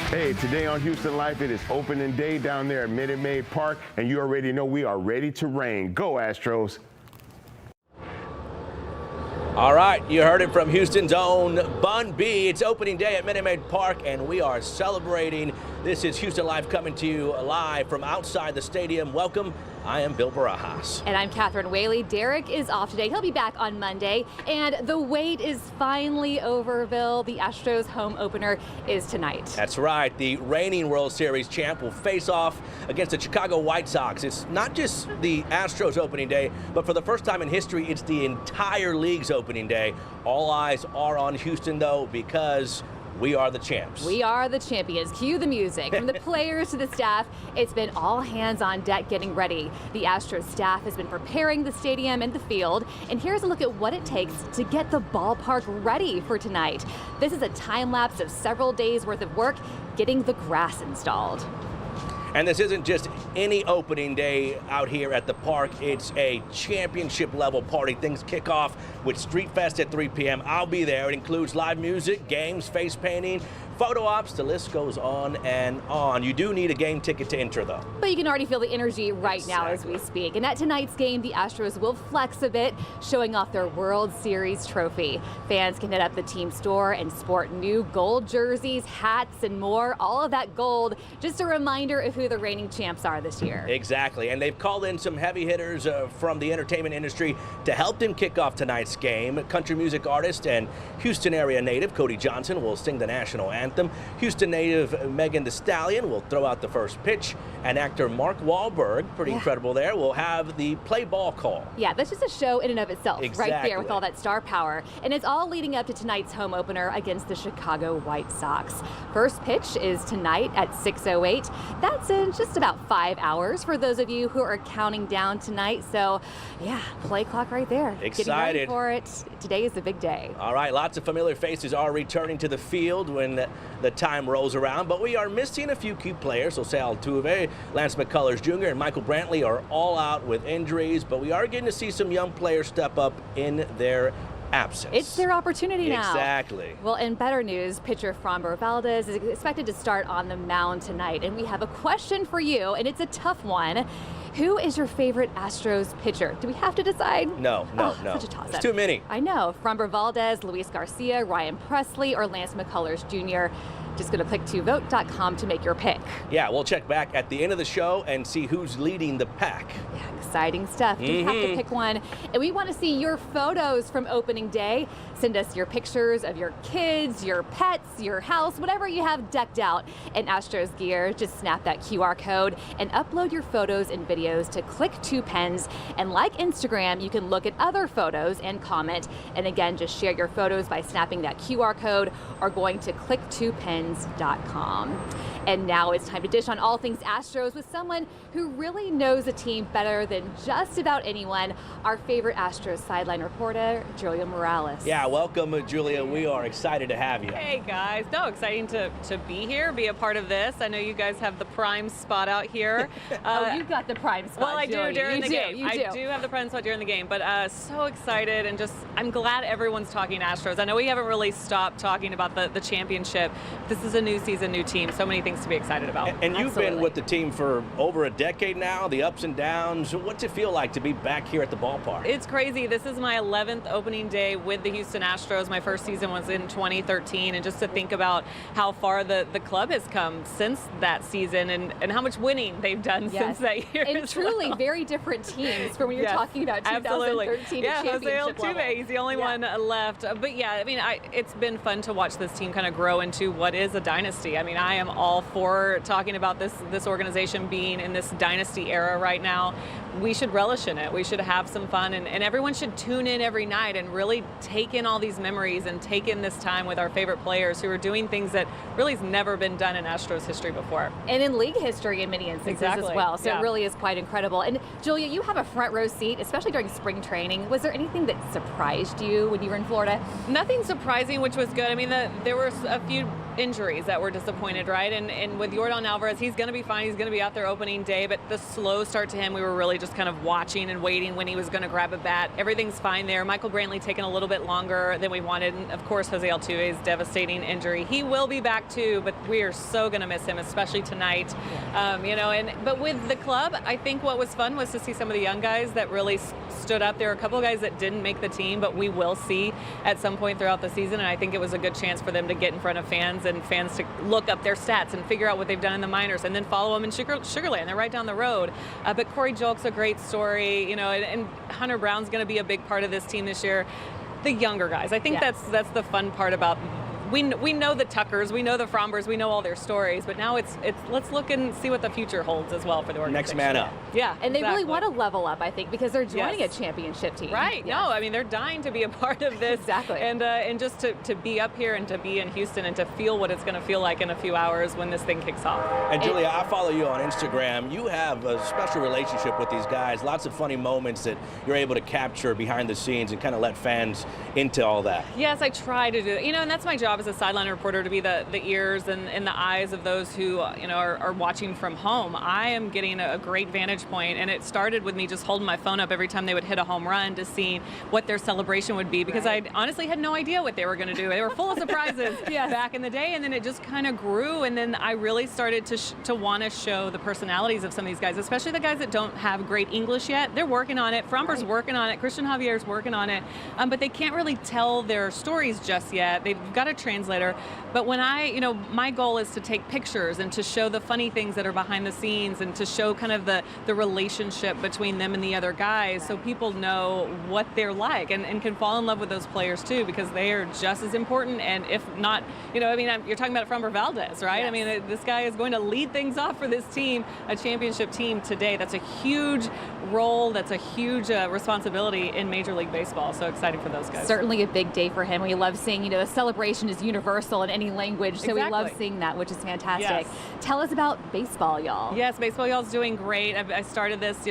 Hey, today on Houston Life, it is opening day down there at Minute Maid Park, and you already know we are ready to rain. Go Astros. All right, you heard it from Houston's own Bun B. It's opening day at Minute Maid Park, and we are celebrating. This is Houston Live coming to you live from outside the stadium. Welcome. I am Bill Barajas. And I'm Catherine Whaley. Derek is off today. He'll be back on Monday. And the wait is finally over, Bill. The Astros home opener is tonight. That's right. The reigning World Series champ will face off against the Chicago White Sox. It's not just the Astros opening day, but for the first time in history, it's the entire league's opening day. All eyes are on Houston, though, because we are the champs. We are the champions. Cue the music. From the players to the staff, it's been all hands on deck getting ready. The Astros staff has been preparing the stadium and the field. And here's a look at what it takes to get the ballpark ready for tonight. This is a time lapse of several days worth of work getting the grass installed. And this isn't just any opening day out here at the park. It's a championship level party. Things kick off with Street Fest at 3 p.m. I'll be there. It includes live music, games, face painting, photo ops. The list goes on and on. You do need a game ticket to enter, though. But you can already feel the energy right now as we speak. And at tonight's game, the Astros will flex a bit, showing off their World Series trophy. Fans can hit up the team store and sport new gold jerseys, hats, and more. All of that gold, just a reminder of who the reigning champs are this year. Exactly. And they've called in some heavy hitters from the entertainment industry to help them kick off tonight's game. Country music artist and Houston area native Cody Johnson will sing the national anthem. Houston native Megan Thee Stallion will throw out the first pitch. And actor Mark Wahlberg, pretty incredible there, will have the play ball call. Yeah, that's just a show in and of itself, Exactly. right there with all that star power. And it's all leading up to tonight's home opener against the Chicago White Sox. First pitch is tonight at 6:08. That's in just about 5 hours for those of you who are counting down tonight. So, yeah, play clock right there. Excited. Getting ready for it. Today is the big day. All right, lots of familiar faces are returning to the field when the time rolls around, but we are missing a few key players. Jose Altuve, Lance McCullers Jr., and Michael Brantley are all out with injuries, but we are getting to see some young players step up in their absence. It's their opportunity now. Exactly. Well, in better news, pitcher Framber Valdez is expected to start on the mound tonight. And we have a question for you, and it's a tough one. Who is your favorite Astros pitcher? Do we have to decide? No. Such a toss-up. It's too many. I know. Framber Valdez, Luis Garcia, Ryan Presley, or Lance McCullers Jr. Just go to click2vote.com to make your pick. Yeah, we'll check back at the end of the show and see who's leading the pack. Yeah, exciting stuff. You have to pick one. And we want to see your photos from opening day. Send us your pictures of your kids, your pets, your house, whatever you have decked out in Astros gear. Just snap that QR code and upload your photos and videos to Click2Pens. And like Instagram, you can look at other photos and comment. And again, just share your photos by snapping that QR code or going to Click2Pens.com. And now it's time to dish on all things Astros with someone who really knows the team better than just about anyone, our favorite Astros sideline reporter, Julia Morales. Yeah, welcome, Julia. We are excited to have you. Hey, guys. No, exciting to be here, be a part of this. I know you guys have the prime spot out here. You've got the prime spot, Well, I do during the game. I do have the prime spot during the game, but so excited and just I'm glad everyone's talking Astros. I know we haven't really stopped talking about the championship. This is a new season, new team. So many things to be excited about. And you've been with the team for over a decade now, the ups and downs. What's it feel like to be back here at the ballpark? It's crazy. This is my 11th opening day with the Houston Astros. My first season was in 2013. And just to think about how far the club has come since that season and how much winning they've done since that year. And truly very different teams from when you're talking about 2013 yeah, championship Jose Altuve, he's the only one left. But yeah, I mean, it's been fun to watch this team kind of grow into what is a dynasty. I mean, I am all for talking about this organization being in this dynasty era right now. We should relish in it. We should have some fun, and everyone should tune in every night and really take in all these memories and take in this time with our favorite players who are doing things that really has never been done in Astros history before. And in league history in many instances as well. So it really is quite incredible. And Julia, you have a front row seat, especially during spring training. Was there anything that surprised you when you were in Florida? Nothing surprising, which was good. I mean, there were a few injuries that were disappointed, right? And with Yordan Alvarez, he's going to be fine. He's going to be out there opening day, but the slow start to him, we were really just kind of watching and waiting when he was going to grab a bat. Everything's fine there. Michael Brantley taking a little bit longer than we wanted. And of course, Jose Altuve's devastating injury. He will be back too, but we are so going to miss him, especially tonight. But with the club, I think what was fun was to see some of the young guys that really stood up. There were a couple of guys that didn't make the team, but we will see at some point throughout the season, and I think it was a good chance for them to get in front of fans and fans to look up their stats and figure out what they've done in the minors and then follow them in Sugarland. They're right down the road. But Corey Jolk's a great story, and Hunter Brown's going to be a big part of this team this year. The younger guys. I think that's the fun part about. We know the Tuckers, we know the Frombers, we know all their stories, but now it's let's look and see what the future holds as well for the organization. Next man up. Yeah, and they really want to level up, I think, because they're joining a championship team. Right. Yes. No, I mean, they're dying to be a part of this. Exactly. And just to be up here and to be in Houston and to feel what it's going to feel like in a few hours when this thing kicks off. And Julia, I follow you on Instagram. You have a special relationship with these guys. Lots of funny moments that you're able to capture behind the scenes and kind of let fans into all that. Yes, I try to do it. And that's my job as a sideline reporter, to be the ears and the eyes of those who are watching from home. I am getting a great vantage point, and it started with me just holding my phone up every time they would hit a home run to see what their celebration would be, because I honestly had no idea what they were going to do. They were full of surprises back in the day, and then it just kind of grew, and then I really started to want to show the personalities of some of these guys, especially the guys that don't have great English yet. They're working on it. Fromber's working on it. Christian Javier's working on it, but they can't really tell their stories just yet. They've got a translator. But when my goal is to take pictures and to show the funny things that are behind the scenes and to show kind of the relationship between them and the other guys, so people know what they're like and can fall in love with those players too, because they are just as important. And if not, you're talking about Framber Valdez, right? Yes. I mean, this guy is going to lead things off for this team, a championship team today. That's a huge role. That's a huge responsibility in Major League Baseball. So exciting for those guys. Certainly a big day for him. We love seeing, the celebration is universal in any language, so we love seeing that, which is fantastic. Yes. Tell us about Baseball Y'all. Yes, Baseball Y'all's doing great. I started this,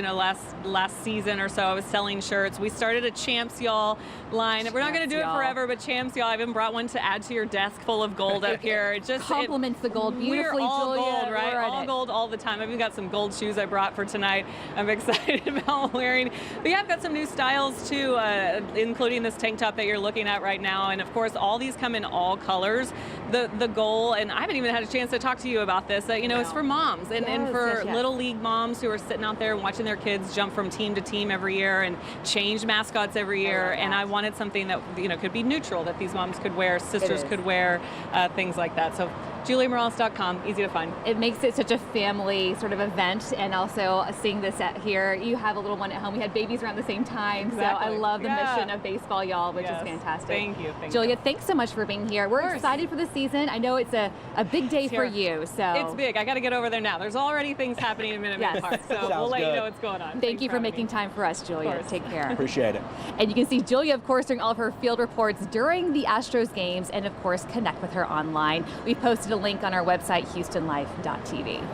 last season or so. I was selling shirts. We started a Champs Y'all line. We're not going to do it forever, but Champs Y'all. I even brought one to add to your desk full of gold up here. It just complements the gold beautifully, we're all Julia. Gold, right? All gold all the time. I've even got some gold shoes I brought for tonight. I'm excited about wearing. But yeah, I've got some new styles too, including this tank top that you're looking at right now. And of course, all these come in all colors. The goal, and I haven't even had a chance to talk to you about this, is for moms and for little league moms who are sitting out there and watching their kids jump from team to team every year and change mascots every year. And I wanted something that could be neutral, that these moms could wear, sisters could wear, things like that. So JuliaMorales.com, easy to find. It makes it such a family sort of event, and also seeing this here, you have a little one at home. We had babies around the same time, so I love the mission of Baseball Y'all, which is fantastic. Thank you. Julia, thanks so much for being here. We're excited for the season. I know it's a big day for you. So it's big. I got to get over there now. There's already things happening in Minute Maid Park, so we'll let you know what's going on. Thank you for making time for us, Julia. Take care. Appreciate it. And you can see Julia, of course, doing all of her field reports during the Astros games, and of course, connect with her online. We've posted a link on our website, HoustonLife.tv.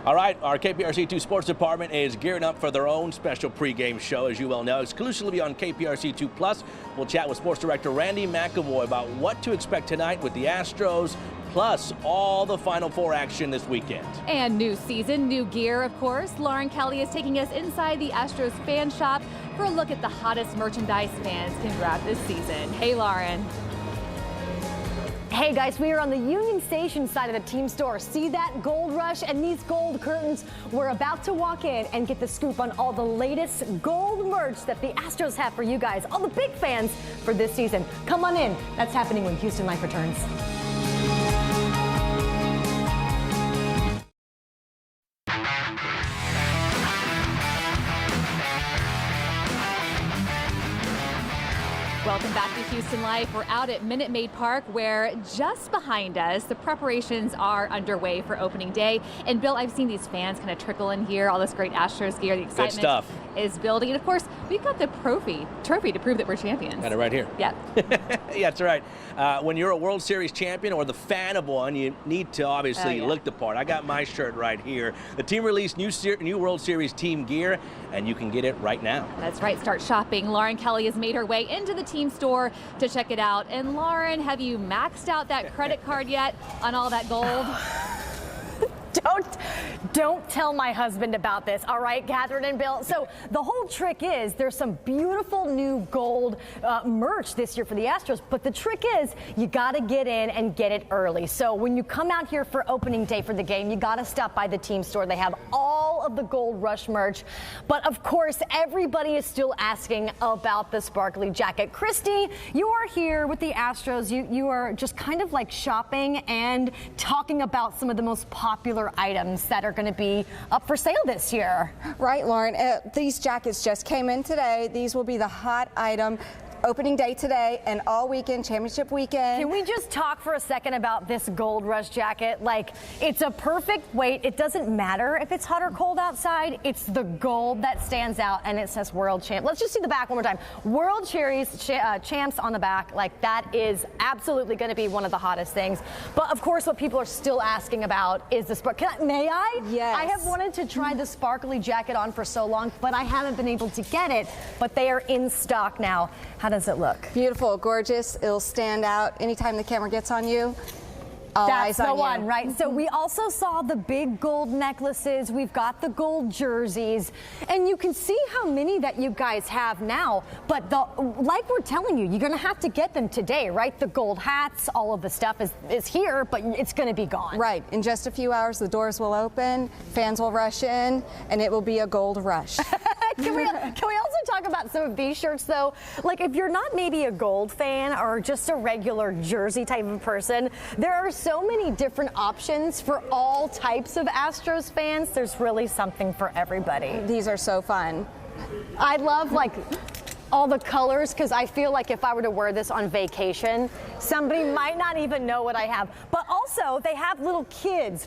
All right, our KPRC2 Sports Department is gearing up for their own special pregame show, as you well know, exclusively on KPRC2+. We'll chat with Sports Director Randy McAvoy about what to expect tonight with the Astros, plus all the Final Four action this weekend. And new season, new gear, of course. Lauren Kelly is taking us inside the Astros fan shop for a look at the hottest merchandise fans can grab this season. Hey, Lauren. Hey guys, we are on the Union Station side of the team store. See that gold rush and these gold curtains? We're about to walk in and get the scoop on all the latest gold merch that the Astros have for you guys, all the big fans for this season. Come on in. That's happening when Houston Life returns. Welcome back to Houston Life. We're out at Minute Maid Park, where just behind us, the preparations are underway for opening day. And Bill, I've seen these fans kind of trickle in here, all this great Astros gear. The excitement is building. And of course, we've got the trophy to prove that we're champions. Got it right here. Yeah. Yeah, that's right. When you're a World Series champion or the fan of one, you need to obviously look the part. I got my shirt right here. The team released new World Series team gear, and you can get it right now. That's right. Start shopping. Lauren Kelly has made her way into the team store to check it out. And Lauren, have you maxed out that credit card yet on all that gold? Don't tell my husband about this, all right, Catherine and Bill? So the whole trick is there's some beautiful new gold merch this year for the Astros, but the trick is you got to get in and get it early. So when you come out here for opening day for the game, you got to stop by the team store. They have all of the Gold Rush merch, but of course, everybody is still asking about the sparkly jacket. Christy, you are here with the Astros. You are just kind of like shopping and talking about some of the most popular items that are going to be up for sale this year. Right, Lauren. These jackets just came in today. These will be the hot item. Opening day today and all weekend, championship weekend. Can we just talk for a second about this Gold Rush jacket? Like, it's a perfect weight. It doesn't matter if it's hot or cold outside. It's the gold that stands out, and it says World Champ. Let's just see the back one more time. World Champs on the back. Like, that is absolutely going to be one of the hottest things. But of course, what people are still asking about is the spark. May I? Yes. I have wanted to try the sparkly jacket on for so long, but I haven't been able to get it. But they are in stock now. How does it look? Beautiful, gorgeous. It'll stand out anytime the camera gets on you. All That's eyes on the you. one, right? So we also saw the big gold necklaces. We've got the gold jerseys. And you can see how many that you guys have now. But like we're telling you, you're going to have to get them today, right? The gold hats, all of the stuff is here, but it's going to be gone. Right. In just a few hours, the doors will open, fans will rush in, and it will be a gold rush. Can we also talk about some of these shirts, though? Like, if you're not maybe a gold fan or just a regular jersey type of person, there are so many different options for all types of Astros fans. There's really something for everybody. These are so fun. I love, like, all the colors, because I feel like if I were to wear this on vacation, somebody might not even know what I have. But also, they have little kids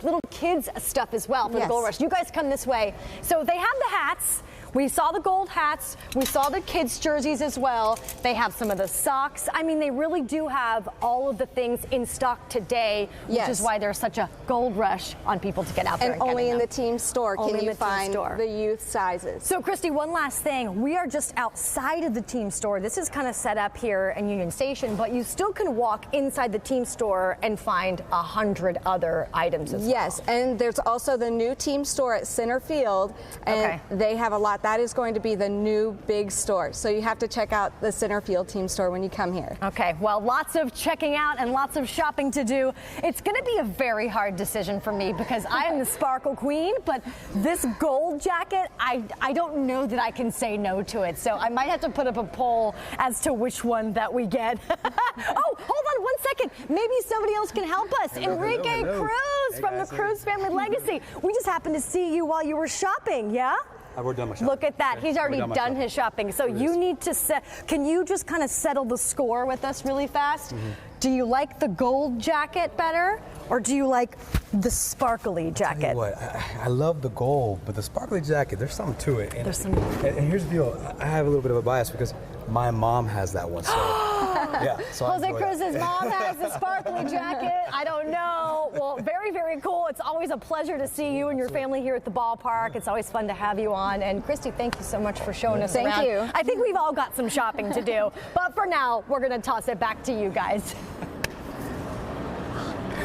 stuff as well for the Gold Rush. You guys come this way. So they have the hats. We saw the gold hats. We saw the kids' jerseys as well. They have some of the socks. I mean, they really do have all of the things in stock today, which is why there's such a gold rush on people to get out there. And only in the team store can you find the youth sizes. So, Christy, one last thing. We are just outside of the team store. This is kind of set up here in Union Station, but you still can walk inside the team store and find 100 other items as well. Yes, and there's also the new team store at Center Field, and they have a lot. That is going to be the new big store. So you have to check out the Center Field team store when you come here. Okay, well, lots of checking out and lots of shopping to do. It's going to be a very hard decision for me because I am the sparkle queen, but this gold jacket, I don't know that I can say no to it. So I might have to put up a poll as to which one that we get. Oh, hold on 1 second. Maybe somebody else can help us. Enrique Cruz from the Cruz Family Legacy. We just happened to see you while you were shopping, yeah? We're done my shopping. Look at that. He's already done his shopping. So you need to can you just kind of settle the score with us really fast? Do you like the gold jacket better, or do you like the sparkly jacket? Tell you what, I love the gold, but the sparkly jacket, there's something to it. And here's the deal. I have a little bit of a bias because my mom has that one. So, yeah. So Jose Cruz's mom has the sparkly jacket. I don't know. Well, very, very cool. It's always a pleasure to see you and your family here at the ballpark. It's always fun to have you on. And Christy, thank you so much for showing us around. Thank you. I think we've all got some shopping to do. But for now, we're going to toss it back to you guys.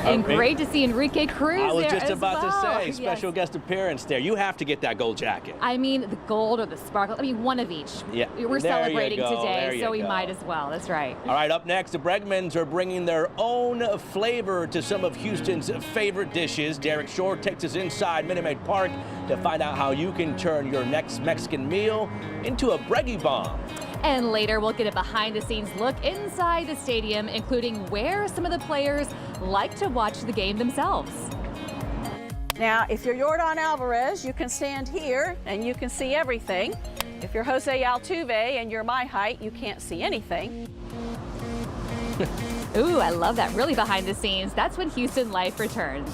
And great to see Enrique Cruz there. I was just as about well. to say, special guest appearance there. You have to get that gold jacket. I mean, the gold or the sparkle. I mean, one of each. Yeah, We're there you celebrating go, there today, you so we go. might as well. That's right. All right, up next, the Bregmans are bringing their own flavor to some of Houston's favorite dishes. Derek Shore takes us inside Minute Maid Park to find out how you can turn your next Mexican meal into a Breggy bomb. And later, we'll get a behind-the-scenes look inside the stadium, including where some of the players like to watch the game themselves. Now, if you're Yordan Alvarez, you can stand here and you can see everything. If you're Jose Altuve and you're my height, you can't see anything. Ooh, I love that. Really behind the scenes. That's when Houston Life returns.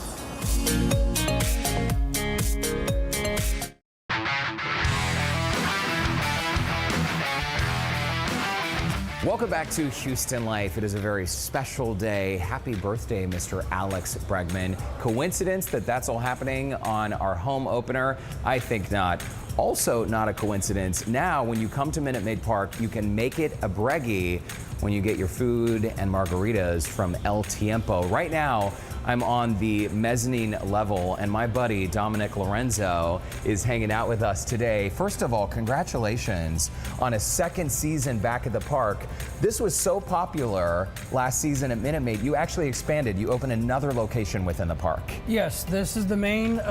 Welcome back to Houston Life. It is a very special day. Happy birthday, Mr. Alex Bregman. Coincidence that that's all happening on our home opener? I think not. Also not a coincidence. Now, when you come to Minute Maid Park, you can make it a breggy when you get your food and margaritas from El Tiempo. Right now, I'm on the mezzanine level, and my buddy Dominic Lorenzo is hanging out with us today. First of all, congratulations on a second season back at the park. This was so popular last season at Minute Maid, you actually expanded. You opened another location within the park. Yes, this is the main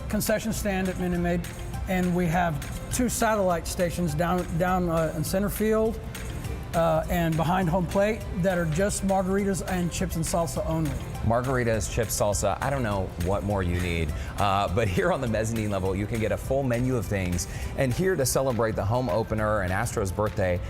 concession stand at Minute Maid, and we have 2 satellite stations down in center field and behind home plate that are just margaritas and chips and salsa only. Margaritas, chips, salsa, I don't know what more you need. But here on the mezzanine level, you can get a full menu of things. And here to celebrate the home opener and Astros birthday,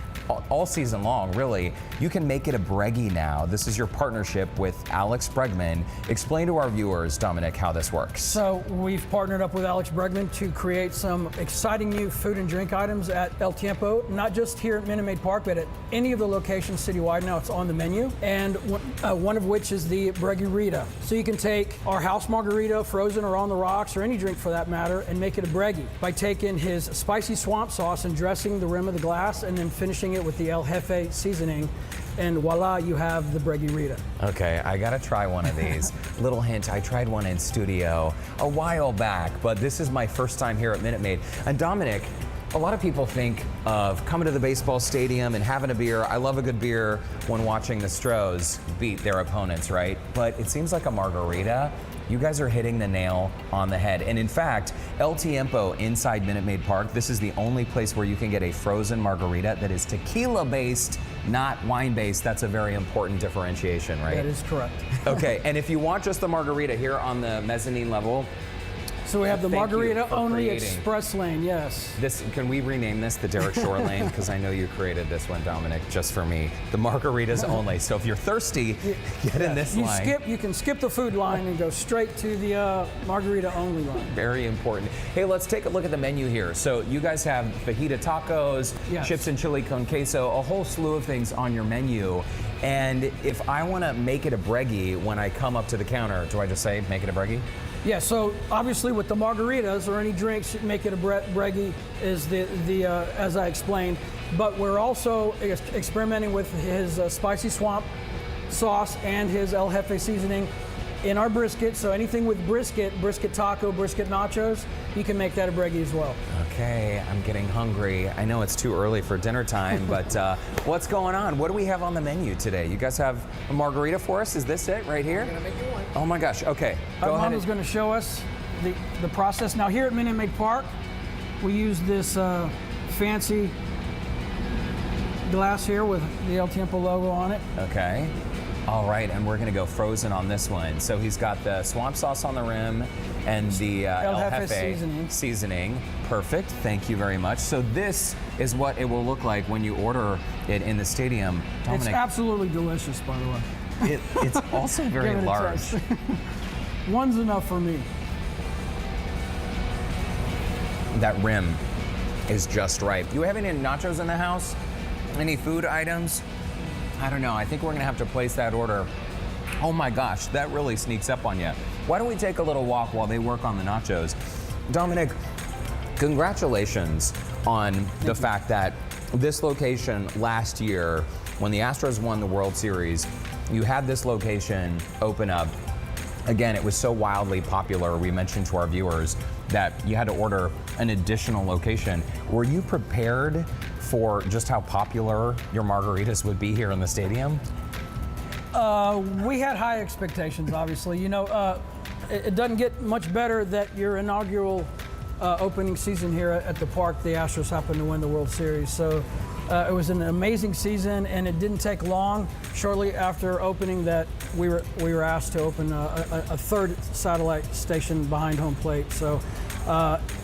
all season long, really, you can make it a breggy now. This is your partnership with Alex Bregman. Explain to our viewers, Dominic, how this works. So we've partnered up with Alex Bregman to create some exciting new food and drink items at El Tiempo, not just here at Minute Maid Park, but at any of the locations citywide now. It's on the menu, and one of which is the Breggy Rita. So you can take our house margarita, frozen or on the rocks, or any drink for that matter, and make it a breggy by taking his spicy swamp sauce and dressing the rim of the glass and then finishing it with the El Jefe seasoning. And voila, you have the Breggy Rita. Okay, I gotta try one of these. Little hint, I tried one in studio a while back, but this is my first time here at Minute Maid. And Dominic, a lot of people think of coming to the baseball stadium and having a beer. I love a good beer when watching the STROS beat their opponents, right? But it seems like a margarita. You guys are hitting the nail on the head. And in fact, El Tiempo inside Minute Maid Park, this is the only place where you can get a frozen margarita that is tequila-based, not wine-based. That's a very important differentiation, right? That is correct. Okay, and if you want just the margarita here on the mezzanine level, so we have the margarita only express lane, yes. Can we rename this the Derek Shore lane? Because I know you created this one, Dominic, just for me. The margaritas only. So if you're thirsty, get in this line. You can skip the food line and go straight to the margarita only line. Very important. Hey, let's take a look at the menu here. So you guys have fajita tacos, chips and chili con queso, a whole slew of things on your menu. And if I want to make it a breggy when I come up to the counter, do I just say make it a breggy? Yeah, so obviously with the margaritas or any drinks, make it a breggy is the as I explained. But we're also experimenting with his spicy swamp sauce and his El Jefe seasoning in our brisket. So anything with brisket taco, brisket nachos, you can make that a breggy as well. Okay, I'm getting hungry. I know it's too early for dinner time, but what's going on? What do we have on the menu today? You guys have a margarita for us? Is this it right here? I'm gonna make you one. Oh my gosh, okay. Go ahead. Mama's gonna show us the process. Now here at Minute Maid Park, we use this fancy glass here with the El Tiempo logo on it. Okay. All right, and we're gonna go frozen on this one. So he's got the swamp sauce on the rim and the El Jefe seasoning. Perfect, thank you very much. So this is what it will look like when you order it in the stadium. Dominic, it's absolutely delicious, by the way. It's also very large. One's enough for me. That rim is just right. Do you have any nachos in the house? Any food items? I don't know. I think we're gonna have to place that order. Oh my gosh, that really sneaks up on you. Why don't we take a little walk while they work on the nachos? Dominic, congratulations on the fact that this location last year, when the Astros won the World Series, you had this location open up. Again, it was so wildly popular, we mentioned to our viewers, that you had to order an additional location. Were you prepared for just how popular your margaritas would be here in the stadium? We had high expectations, obviously. You know, it doesn't get much better that your inaugural opening season here at the park, the Astros happened to win the World Series. So it was an amazing season, and it didn't take long, shortly after opening, that we were asked to open a third satellite station behind home plate. So,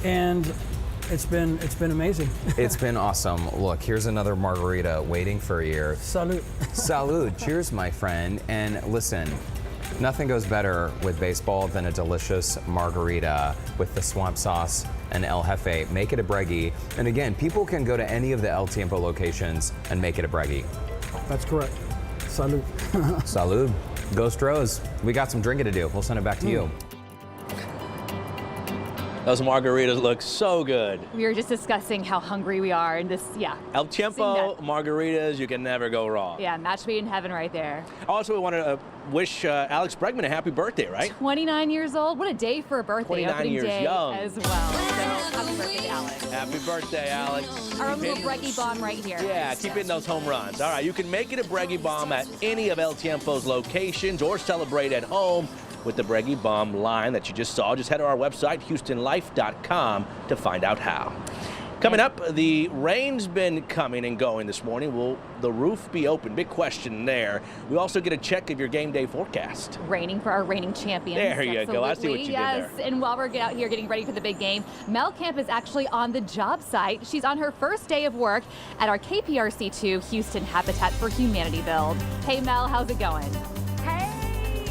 and it's been amazing. It's been awesome. Look, here's another margarita waiting for you. Salud. Salud. Cheers, my friend. And listen, nothing goes better with baseball than a delicious margarita with the swamp sauce and El Jefe. Make it a breggy. And again, people can go to any of the El Tiempo locations and make it a breggy. That's correct. Salud. Salud. Go Stros. We got some drinking to do. We'll send it back to you. Those margaritas look so good. We were just discussing how hungry we are, and El Tiempo margaritas, you can never go wrong. Yeah, match made in heaven right there. Also, we want to wish Alex Bregman a happy birthday, right? 29 years old. What a day for a birthday. 29 opening years day young. as well. So happy birthday, Alex. Happy birthday, Alex. Our own little Breggy bomb right here. Yeah, keep hitting those home runs. All right, you can make it a Breggy bomb at any of El Tiempo's locations or celebrate at home with the Breggy Bomb line that you just saw. Just head to our website, HoustonLife.com, to find out how. Coming up, the rain's been coming and going this morning. Will the roof be open? Big question there. We also get a check of your game day forecast. Raining for our reigning champions. There you go. I see what you did there. Yes, and while we're out here getting ready for the big game, Mel Camp is actually on the job site. She's on her first day of work at our KPRC2 Houston Habitat for Humanity build. Hey, Mel, how's it going? Hey!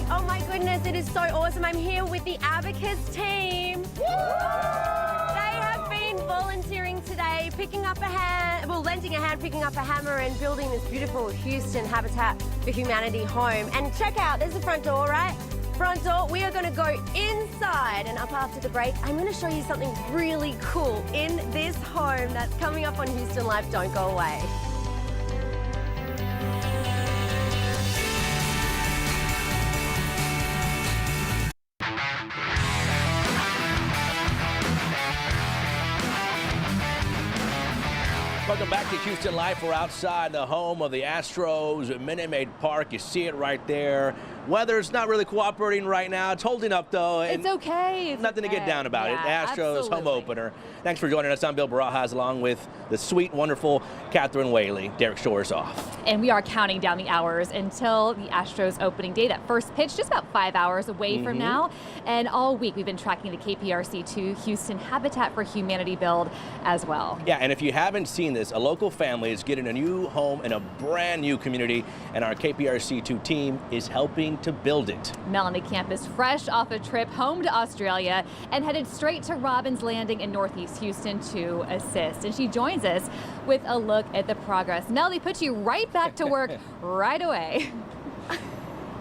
Oh my goodness, it is so awesome. I'm here with the Abacus team. They have been volunteering today, picking up a hand, well, lending a hand, picking up a hammer and building this beautiful Houston Habitat for Humanity home. And check out, there's the front door, right? Front door, we are gonna go inside, and up after the break, I'm gonna show you something really cool in this home that's coming up on Houston Life. Don't go away. Welcome back to Houston Life. We're outside the home of the Astros at Minute Maid Park. You see it right there. Weather's not really cooperating right now. It's holding up, though. It's okay. It's nothing okay. to get down about it. Yeah, Astros absolutely. home opener. Thanks for joining us. I'm Bill Barajas, along with the sweet, wonderful Catherine Whaley. Derek Shore's off. And we are counting down the hours until the Astros opening day. That first pitch, just about 5 hours away from now. And all week we've been tracking the KPRC2 Houston Habitat for Humanity build as well. Yeah, and if you haven't seen this, a local family is getting a new home in a brand new community, and our KPRC2 team is helping to build it. Melanie Camp is fresh off a trip home to Australia and headed straight to Robbins Landing in Northeast Houston to assist. And she joins us with a look at the progress. Melanie puts you right back to work right away.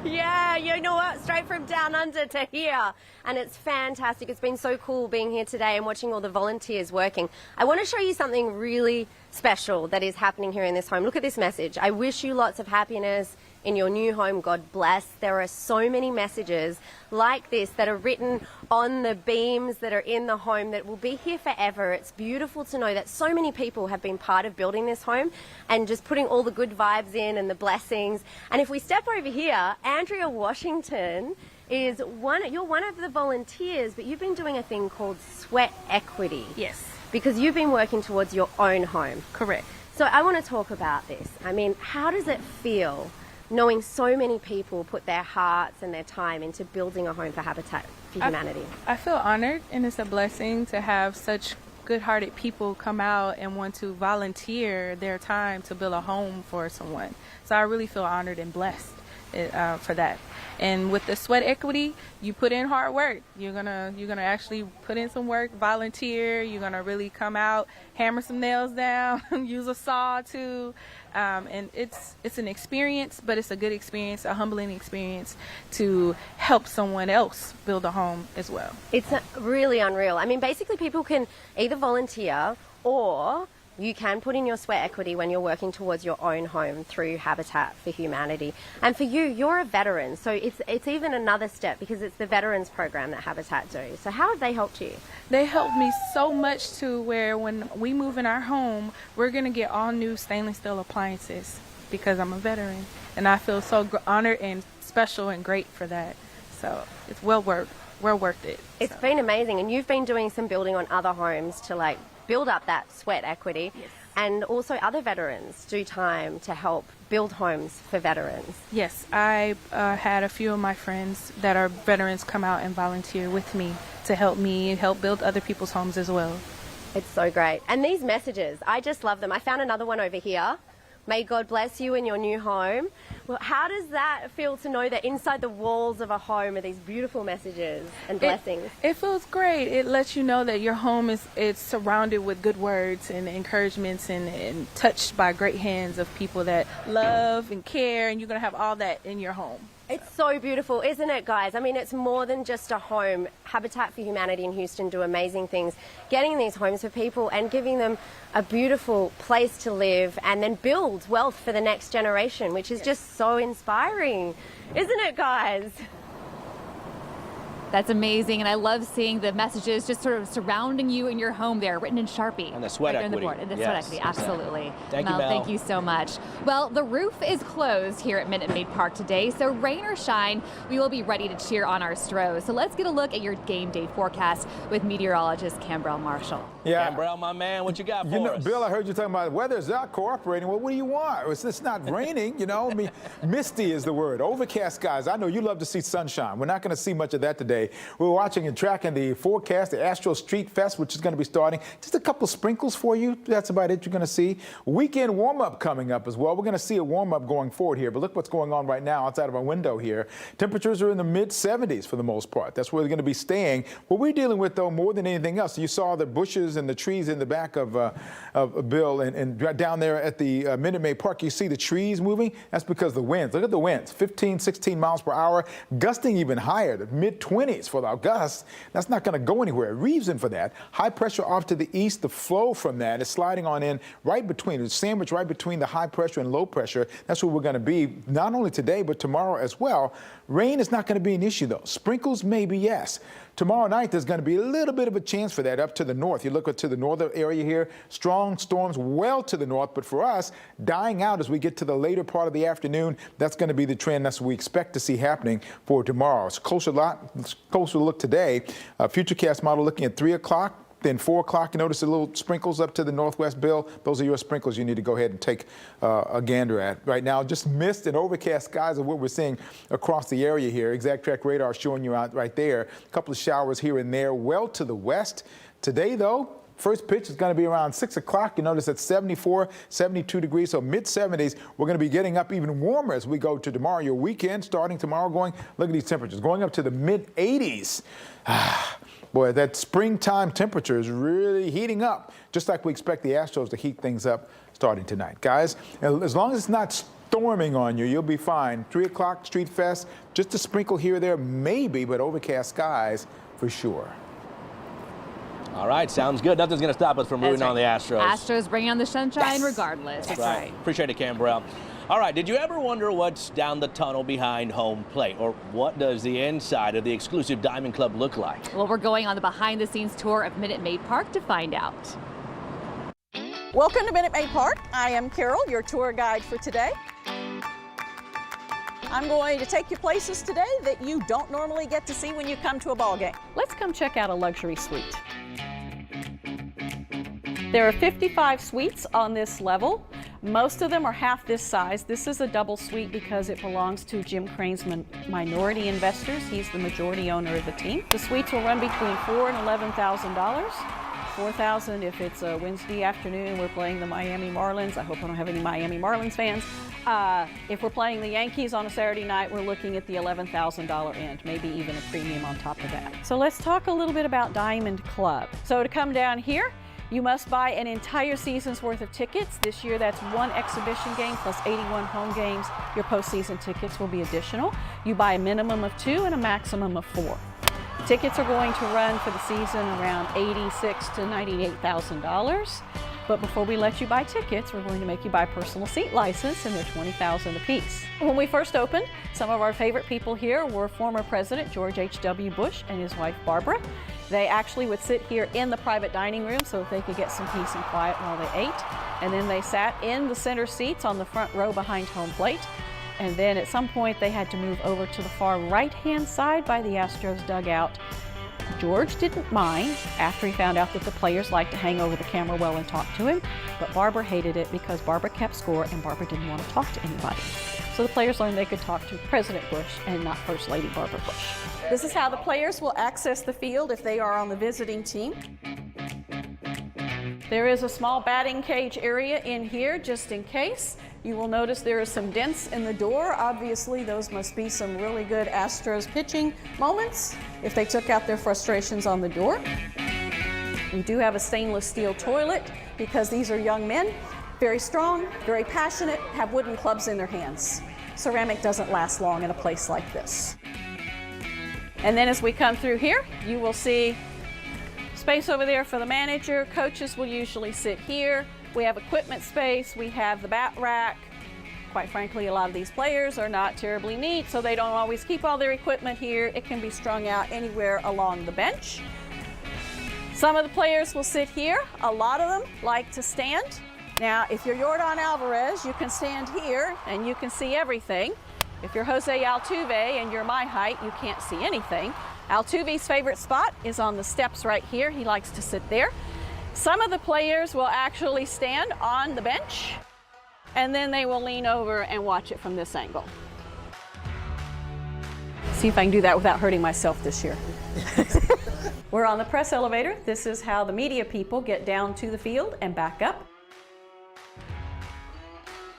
Yeah, you know what? Straight from down under to here. And it's fantastic. It's been so cool being here today and watching all the volunteers working. I want to show you something really special that is happening here in this home. Look at this message. I wish you lots of happiness in your new home. God bless. There are so many messages like this that are written on the beams that are in the home that will be here forever. It's beautiful to know that so many people have been part of building this home and just putting all the good vibes in and the blessings. And if we step over here, Andrea Washington is you're one of the volunteers, but you've been doing a thing called sweat equity. Yes. Because you've been working towards your own home. Correct. So I want to talk about this. I mean, how does it feel knowing so many people put their hearts and their time into building a home for Habitat for Humanity? I feel honored, and it's a blessing to have such good-hearted people come out and want to volunteer their time to build a home for someone. So I really feel honored and blessed for that. And with the sweat equity, you put in hard work. You're gonna actually put in some work, volunteer. You're gonna really come out, hammer some nails down, use a saw too. And it's an experience, but it's a good experience, a humbling experience to help someone else build a home as well. It's really unreal. I mean, basically people can either volunteer or you can put in your sweat equity when you're working towards your own home through Habitat for Humanity. And for you, you're a veteran, so it's even another step because it's the veterans program that Habitat do. So how have they helped you? They helped me so much to where when we move in our home, we're going to get all new stainless steel appliances because I'm a veteran. And I feel so honored and special and great for that. So it's well worth it. It's been amazing. And you've been doing some building on other homes to build up that sweat equity. Yes. And also other veterans do time to help build homes for veterans. Yes, I had a few of my friends that are veterans come out and volunteer with me to help me help build other people's homes as well. It's so great. And these messages, I just love them. I found another one over here. May God bless you in your new home. Well, how does that feel to know that inside the walls of a home are these beautiful messages and blessings? It feels great. It lets you know that your home is surrounded with good words and encouragements and touched by great hands of people that love and care, and you're going to have all that in your home. It's so beautiful, isn't it, guys? I mean, it's more than just a home. Habitat for Humanity in Houston do amazing things, getting these homes for people and giving them a beautiful place to live and then build wealth for the next generation, which is just so inspiring, isn't it, guys? That's amazing, and I love seeing the messages just sort of surrounding you in your home there, written in Sharpie. And the sweat right equity. And the Yes, sweat equity, absolutely. Thank you, Mel. Thank you so much. Well, the roof is closed here at Minute Maid Park today, so rain or shine, we will be ready to cheer on our Astros. So let's get a look at your game day forecast with meteorologist Cambrell Marshall. Yeah. Cambrell, my man, what you got for us? Bill, I heard you talking about weather's not cooperating. Well, what do you want? It's not raining, you know. I mean, misty is the word. Overcast skies. I know you love to see sunshine. We're not going to see much of that today. We're watching and tracking the forecast, the Astros Street Fest, which is going to be starting. Just a couple sprinkles for you. That's about it you're going to see. Weekend warm-up coming up as well. We're going to see a warm-up going forward here. But look what's going on right now outside of our window here. Temperatures are in the mid-70s for the most part. That's where they're going to be staying. What we're dealing with, though, more than anything else, you saw the bushes and the trees in the back of Bill and down there at the Minute Maid Park. You see the trees moving? That's because the winds. Look at the winds, 15, 16 miles per hour, gusting even higher, the mid-20s for our gusts. That's not going to go anywhere. Reason for that, high pressure off to the east, the flow from that is sliding on in right between, it's sandwiched right between the high pressure and low pressure. That's where we're going to be not only today, but tomorrow as well. Rain is not going to be an issue, though. Sprinkles, maybe, yes. Tomorrow night, there's going to be a little bit of a chance for that up to the north. You look to the northern area here, strong storms well to the north, but for us, dying out as we get to the later part of the afternoon. That's going to be the trend. That's what we expect to see happening for tomorrow. It's closer look today. Futurecast model looking at 3 o'clock. Then 4 o'clock, you notice the little sprinkles up to the northwest, Bill. Those are your sprinkles you need to go ahead and take a gander at. Right now, just mist and overcast skies are what we're seeing across the area here. Exact track radar showing you out right there. A couple of showers here and there, well to the west. Today, though, first pitch is going to be around 6 o'clock. You notice it's 74, 72 degrees, so mid-70s. We're going to be getting up even warmer as we go to tomorrow. Your weekend starting tomorrow look at these temperatures, going up to the mid-80s. Boy, that springtime temperature is really heating up, just like we expect the Astros to heat things up starting tonight. Guys, as long as it's not storming on you, you'll be fine. 3 o'clock, Street Fest, just a sprinkle here or there, maybe, but overcast skies for sure. All right, sounds good. Nothing's going to stop us from rooting on the Astros. Astros bring on the sunshine regardless. That's right. Appreciate it, Cambrell. All right, did you ever wonder what's down the tunnel behind home plate? Or what does the inside of the exclusive Diamond Club look like? Well, we're going on the behind-the-scenes tour of Minute Maid Park to find out. Welcome to Minute Maid Park. I am Carol, your tour guide for today. I'm going to take you places today that you don't normally get to see when you come to a ball game. Let's come check out a luxury suite. There are 55 suites on this level. Most of them are half this size. This is a double suite because it belongs to Jim Crane's minority investors. He's the majority owner of the team. The suites will run between $4,000 and $11,000. $4,000 if it's a Wednesday afternoon. We're playing the Miami Marlins. I hope I don't have any Miami Marlins fans. If we're playing the Yankees on a Saturday night, we're looking at the $11,000 end, maybe even a premium on top of that. So let's talk a little bit about Diamond Club. So to come down here, you must buy an entire season's worth of tickets. This year, that's one exhibition game plus 81 home games. Your postseason tickets will be additional. You buy a minimum of 2 and a maximum of 4. Tickets are going to run for the season around $86,000 to $98,000. But before we let you buy tickets, we're going to make you buy a personal seat license, and they're $20,000 a piece. When we first opened, some of our favorite people here were former President George H.W. Bush and his wife Barbara. They actually would sit here in the private dining room so that they could get some peace and quiet while they ate. And then they sat in the center seats on the front row behind home plate. And then at some point they had to move over to the far right-hand side by the Astros dugout. George didn't mind after he found out that the players liked to hang over the camera well and talk to him, but Barbara hated it because Barbara kept score and Barbara didn't want to talk to anybody. So the players learned they could talk to President Bush and not First Lady Barbara Bush. This is how the players will access the field if they are on the visiting team. There is a small batting cage area in here just in case. You will notice there are some dents in the door. Obviously, those must be some really good Astros pitching moments if they took out their frustrations on the door. We do have a stainless steel toilet because these are young men, very strong, very passionate, have wooden clubs in their hands. Ceramic doesn't last long in a place like this. And then as we come through here, you will see space over there for the manager. Coaches will usually sit here. We have equipment space. We have the bat rack. Quite frankly, a lot of these players are not terribly neat, so they don't always keep all their equipment here. It can be strung out anywhere along the bench. Some of the players will sit here. A lot of them like to stand. Now, if you're Yordan Alvarez, you can stand here and you can see everything. If you're Jose Altuve and you're my height, you can't see anything. Altuve's favorite spot is on the steps right here. He likes to sit there. Some of the players will actually stand on the bench and then they will lean over and watch it from this angle. See if I can do that without hurting myself this year. We're on the press elevator. This is how the media people get down to the field and back up.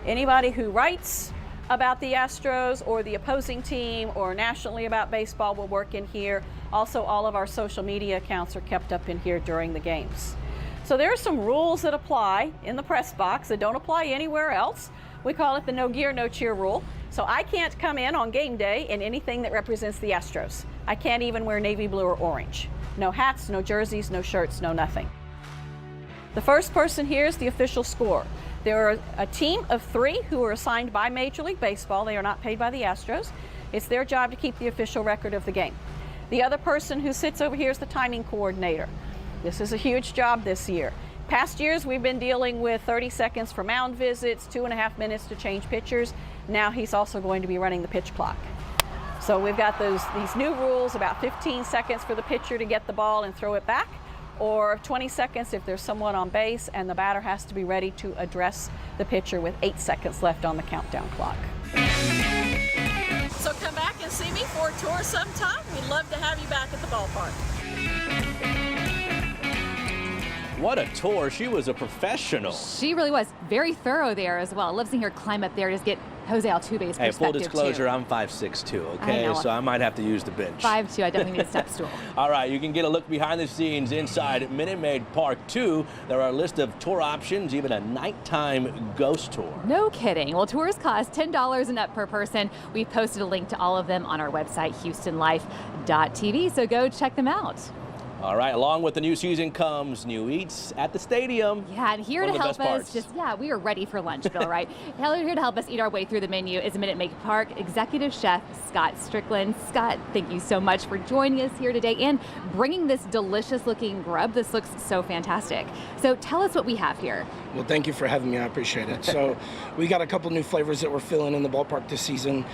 Anybody who writes about the Astros or the opposing team or nationally about baseball will work in here. Also, all of our social media accounts are kept up in here during the games. So there are some rules that apply in the press box that don't apply anywhere else. We call it the no gear, no cheer rule. So I can't come in on game day in anything that represents the Astros. I can't even wear navy blue or orange. No hats, no jerseys, no shirts, no nothing. The first person here is the official score. There are a team of 3 who are assigned by Major League Baseball. They are not paid by the Astros. It's their job to keep the official record of the game. The other person who sits over here is the timing coordinator. This is a huge job this year. Past years, we've been dealing with 30 seconds for mound visits, 2.5 minutes to change pitchers. Now he's also going to be running the pitch clock. So we've got these new rules, about 15 seconds for the pitcher to get the ball and throw it back, or 20 seconds if there's someone on base and the batter has to be ready to address the pitcher with 8 seconds left on the countdown clock. So come back and see me for a tour sometime. We'd love to have you back at the ballpark. What a tour. She was a professional. She really was. Very thorough there as well. Love seeing her climb up there, just get Jose Altuve's perspective. Hey, full disclosure, too. I'm 5'6" too, okay? So I might have to use the bench. 5'2", I definitely need a step stool. All right, you can get a look behind the scenes inside Minute Maid Park 2. There are a list of tour options, even a nighttime ghost tour. No kidding. Well, tours cost $10 and up per person. We've posted a link to all of them on our website, HoustonLife.tv, so go check them out. All right, along with the new season comes new eats at the stadium. Yeah, and here to help us, we are ready for lunch, Bill, right? Here to help us eat our way through the menu is Minute Maid Park Executive Chef Scott Strickland. Scott, thank you so much for joining us here today and bringing this delicious looking grub. This looks so fantastic. So tell us what we have here. Well, thank you for having me. I appreciate it. So we got a couple new flavors that we're filling in the ballpark this season.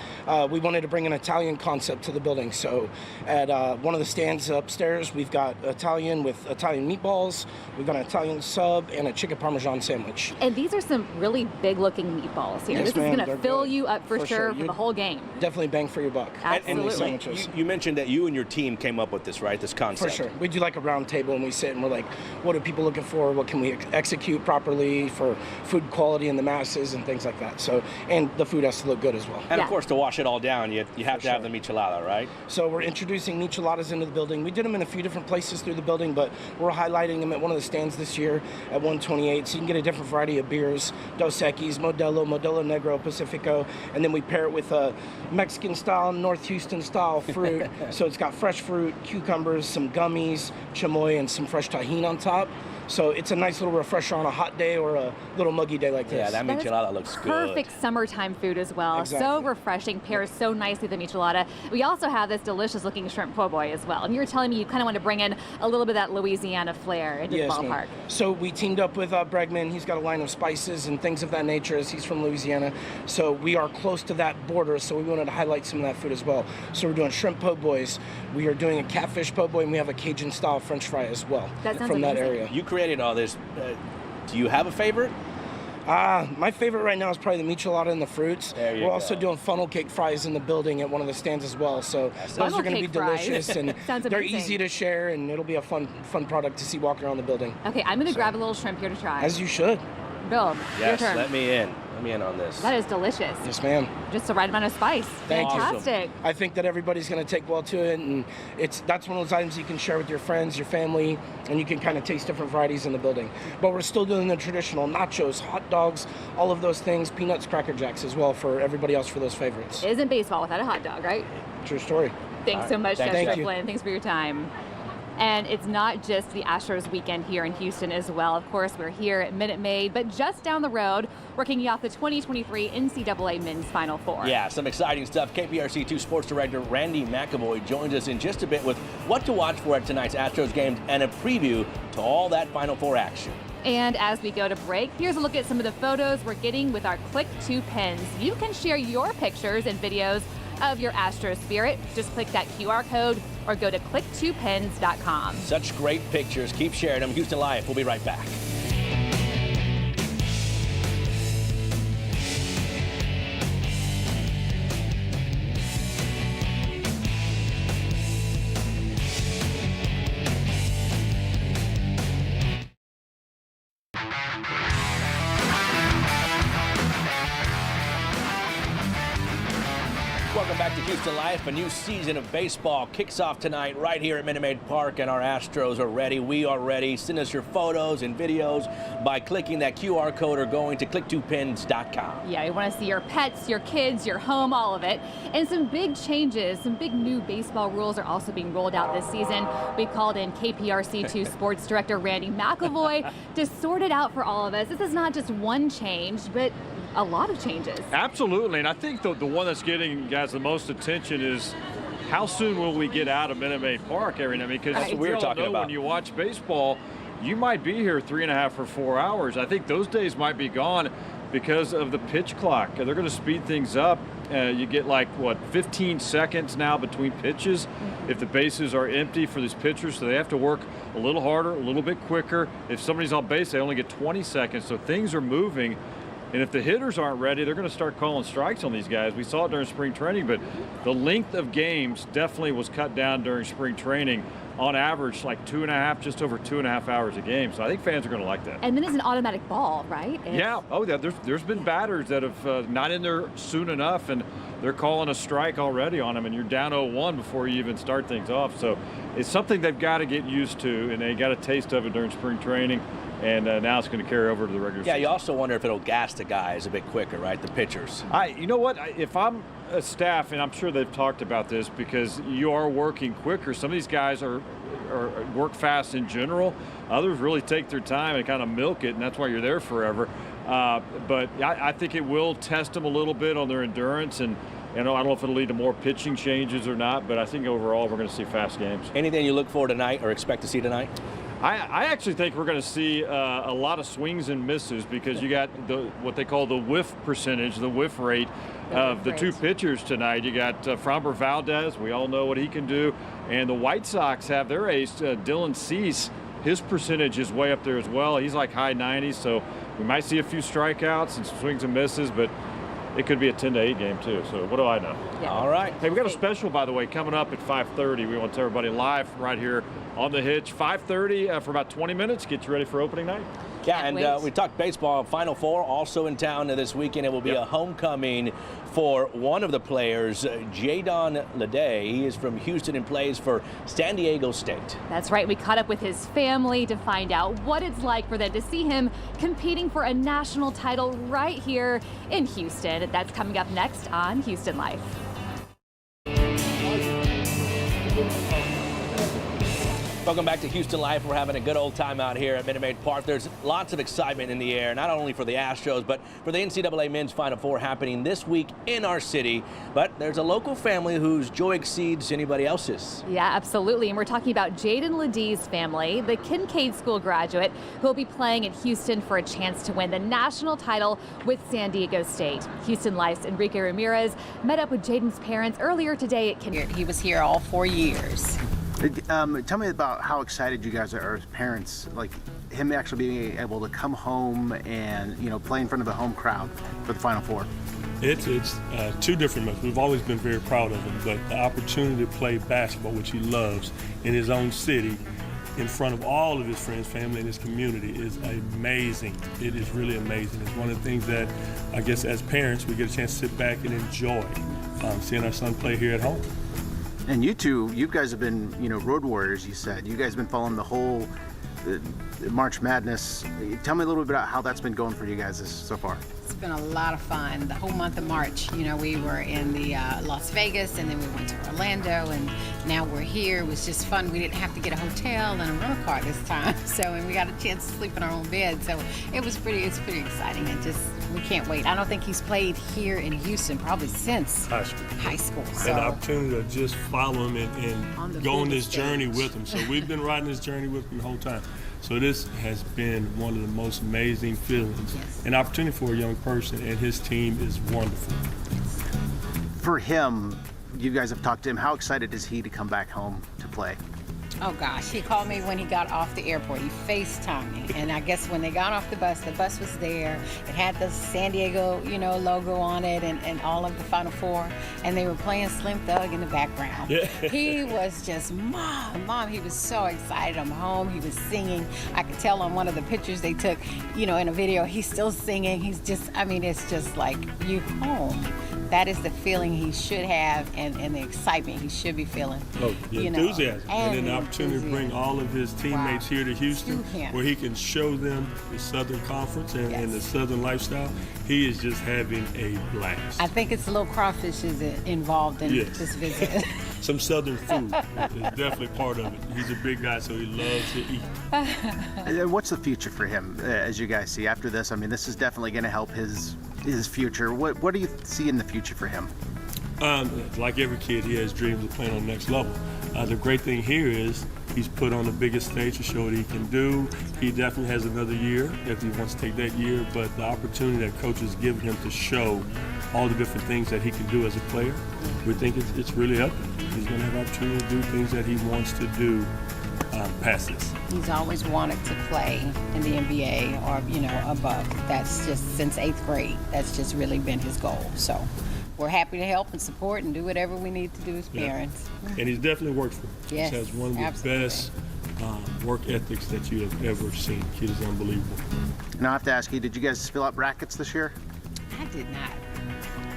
We wanted to bring an Italian concept to the building. So at one of the stands upstairs, we've got Italian with Italian meatballs. We've got an Italian sub and a chicken Parmesan sandwich. And these are some really big looking meatballs here. Yes, this is going to fill you up for sure for the whole game. Definitely bang for your buck. Absolutely. And you mentioned that you and your team came up with this, right? This concept. For sure. We do like a round table and we sit and we're like, what are people looking for? What can we execute properly for food quality in the masses and things like that. So, and the food has to look good as well. And of course, to wash it all down, you have to have the michelada, right? So we're introducing micheladas into the building. We did them in a few different places through the building, but we're highlighting them at one of the stands this year at 128. So you can get a different variety of beers, Dos Equis, Modelo Negro, Pacifico, and then we pair it with a Mexican style, North Houston style fruit. So it's got fresh fruit, cucumbers, some gummies, chamoy, and some fresh tahini on top. So it's a nice little refresher on a hot day or a little muggy day like this. Yeah, that michelada looks good. Perfect summertime food as well. Exactly. So refreshing, pairs so nicely with the michelada. We also have this delicious looking shrimp po' boy as well. And you were telling me you kind of want to bring in a little bit of that Louisiana flair into the ballpark. Ma'am. So we teamed up with Bregman. He's got a line of spices and things of that nature as he's from Louisiana. So we are close to that border, so we wanted to highlight some of that food as well. So we're doing shrimp po' boys. We are doing a catfish po' boy, and we have a Cajun style French fry as well from that area. You created all this. Do you have a favorite? My favorite right now is probably the michelada and the fruits. We're also doing funnel cake fries in the building at one of the stands as well. So those are going to be delicious and they're easy to share, and it'll be a fun product to see walking around the building. Okay, I'm going to grab a little shrimp here to try. As you should. Bill, yes, your turn. let me in. me in on this. That is delicious. Yes, ma'am. Just the right amount of spice. Thank you. Fantastic. I think that everybody's going to take well to it, and that's one of those items you can share with your friends, your family, and you can kind of taste different varieties in the building. But we're still doing the traditional nachos, hot dogs, all of those things, peanuts, Cracker Jacks as well for everybody else for those favorites. It isn't baseball without a hot dog, right? True story. Thanks so much, Jeff Thank you. Strickland. Thanks for your time. And it's not just the Astros weekend here in Houston as well. Of course, we're here at Minute Maid, but just down the road, we're kicking off the 2023 NCAA Men's Final Four. Yeah, some exciting stuff. KPRC2 Sports Director Randy McAvoy joins us in just a bit with what to watch for at tonight's Astros games and a preview to all that Final Four action. And as we go to break, here's a look at some of the photos we're getting with our Click to Pins. You can share your pictures and videos of your Astros spirit. Just click that QR code or go to click2pins.com. Such great pictures. Keep sharing them. Houston Life. We'll be right back. Welcome back to Houston Life. A new season of baseball kicks off tonight right here at Minute Maid Park, and our Astros are ready. We are ready. Send us your photos and videos by clicking that QR code or going to click2pins.com. Yeah, we want to see your pets, your kids, your home, all of it. And some big changes, some big new baseball rules are also being rolled out this season. We called in KPRC2 Sports Director Randy McAvoy to sort it out for all of us. This is not just one change, but a lot of changes. Absolutely, and I think the one that's getting guys the most attention is how soon will we get out of Minute Maid Park every night? Because that's what we were talking about. When you watch baseball, you might be here 3.5 or 4 hours. I think those days might be gone because of the pitch clock. They're going to speed things up. You get 15 seconds now between pitches if the bases are empty for these pitchers, so they have to work a little harder, a little bit quicker. If somebody's on base, they only get 20 seconds, so things are moving. And if the hitters aren't ready, they're going to start calling strikes on these guys. We saw it during spring training, but the length of games definitely was cut down during spring training. On average, 2.5, just over 2.5 hours a game. So I think fans are going to like that. And then it's an automatic ball, right? Yeah. Oh, yeah. There's been batters that have not in there soon enough, and they're calling a strike already on them, and you're down 0-1 before you even start things off. So it's something they've got to get used to, and they got a taste of it during spring training. And now it's going to carry over to the regular season. Yeah, you also wonder if it'll gas the guys a bit quicker, right? The pitchers. You know what? If I'm a staff, and I'm sure they've talked about this, because you are working quicker. Some of these guys are work fast in general. Others really take their time and kind of milk it, and that's why you're there forever. But I think it will test them a little bit on their endurance, and I don't know if it'll lead to more pitching changes or not, but I think overall we're going to see fast games. Anything you look for tonight or expect to see tonight? I actually think we're going to see a lot of swings and misses, because you got what they call the whiff percentage, the whiff rate of the two pitchers tonight. You got Framber Valdez. We all know what he can do. And the White Sox have their ace, Dylan Cease. His percentage is way up there as well. He's like high 90s, so we might see a few strikeouts and swings and misses, but it could be a 10-8 game too. So what do I know? Yeah. All right. Hey, we got a special, by the way, coming up at 5:30. We want to tell everybody live right here on the Hitch. 5:30 for about 20 minutes. Get you ready for opening night. Yeah, and we talked baseball. Final Four also in town this weekend. It will be a homecoming for one of the players, Jadon Leday. He is from Houston and plays for San Diego State. That's right. We caught up with his family to find out what it's like for them to see him competing for a national title right here in Houston. That's coming up next on Houston Life. Welcome back to Houston Life. We're having a good old time out here at Minute Maid Park. There's lots of excitement in the air, not only for the Astros, but for the NCAA Men's Final Four happening this week in our city. But there's a local family whose joy exceeds anybody else's. Yeah, absolutely. And we're talking about Jadon Leday's family, the Kincaid School graduate who will be playing at Houston for a chance to win the national title with San Diego State. Houston Life's Enrique Ramirez met up with Jadon's parents earlier today at Kincaid. He was here all 4 years. Tell me about how excited you guys are as parents, like him actually being able to come home and, play in front of a home crowd for the Final Four. It's two different moments. We've always been very proud of him, but the opportunity to play basketball, which he loves, in his own city, in front of all of his friends, family, and his community is amazing. It is really amazing. It's one of the things that I guess as parents we get a chance to sit back and enjoy seeing our son play here at home. And you two, you guys have been, road warriors, you said. You guys have been following the whole March Madness. Tell me a little bit about how that's been going for you guys so far. It's been a lot of fun. The whole month of March, we were in the Las Vegas, and then we went to Orlando, and now we're here. It was just fun. We didn't have to get a hotel and a rental car this time, and we got a chance to sleep in our own bed. So it's pretty exciting, and we can't wait. I don't think he's played here in Houston probably since high school. So. And the opportunity to just follow him and go on this journey with him. So we've been riding this journey with him the whole time. So this has been one of the most amazing feelings. Yes. An opportunity for a young person, and his team is wonderful. For him, you guys have talked to him. How excited is he to come back home to play? Oh gosh, he called me when he got off the airport. He FaceTimed me, and I guess when they got off the bus was there. It had the San Diego, logo on it, and all of the Final Four, and they were playing Slim Thug in the background. Yeah. He was just, Mom, he was so excited. I'm home. He was singing. I could tell on one of the pictures they took, in a video, he's still singing. He's just, it's just like, you home. That is the feeling he should have, and the excitement he should be feeling. Oh, the enthusiasm. And then the opportunity to bring all of his teammates here to Houston, where he can show them the Southern Conference and the Southern lifestyle. He is just having a blast. I think it's a little crawfish is involved in this visit. Some Southern food is definitely part of it. He's a big guy, so he loves to eat. What's the future for him, as you guys see after this? This is definitely going to help his future. What do you see in the future for him? Like every kid, he has dreams of playing on the next level. The great thing here is he's put on the biggest stage to show what he can do. He definitely has another year if he wants to take that year, but the opportunity that coach has given him to show all the different things that he can do as a player, we think it's really helping. He's going to have an opportunity to do things that he wants to do past this. He's always wanted to play in the NBA or, above. That's just since 8th grade. That's just really been his goal. So we're happy to help and support and do whatever we need to do as parents. And he's definitely worked for him. Yes, he has one of the best work ethics that you have ever seen. Kid is unbelievable. Now I have to ask you, did you guys fill out brackets this year? I did not.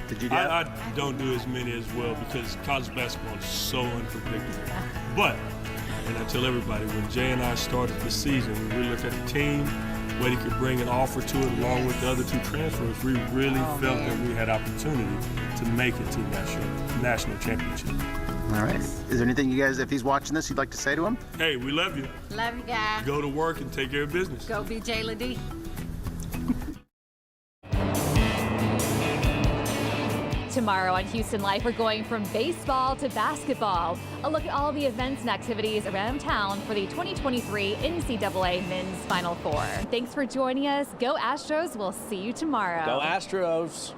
Did you do I don't do as many as well because college basketball is so unpredictable. But, and I tell everybody, when Jay and I started the season, we really looked at the team, what he could bring an offer to it along with the other two transfers. We really felt that we had opportunity to make it to national championship. All right. Is there anything you guys, if he's watching this, you'd like to say to him? Hey, we love you. Love you, guys. Go to work and take care of business. Go be Jayla D. Tomorrow on Houston Life, we're going from baseball to basketball. A look at all the events and activities around town for the 2023 NCAA Men's Final Four. Thanks for joining us. Go Astros. We'll see you tomorrow. Go Astros.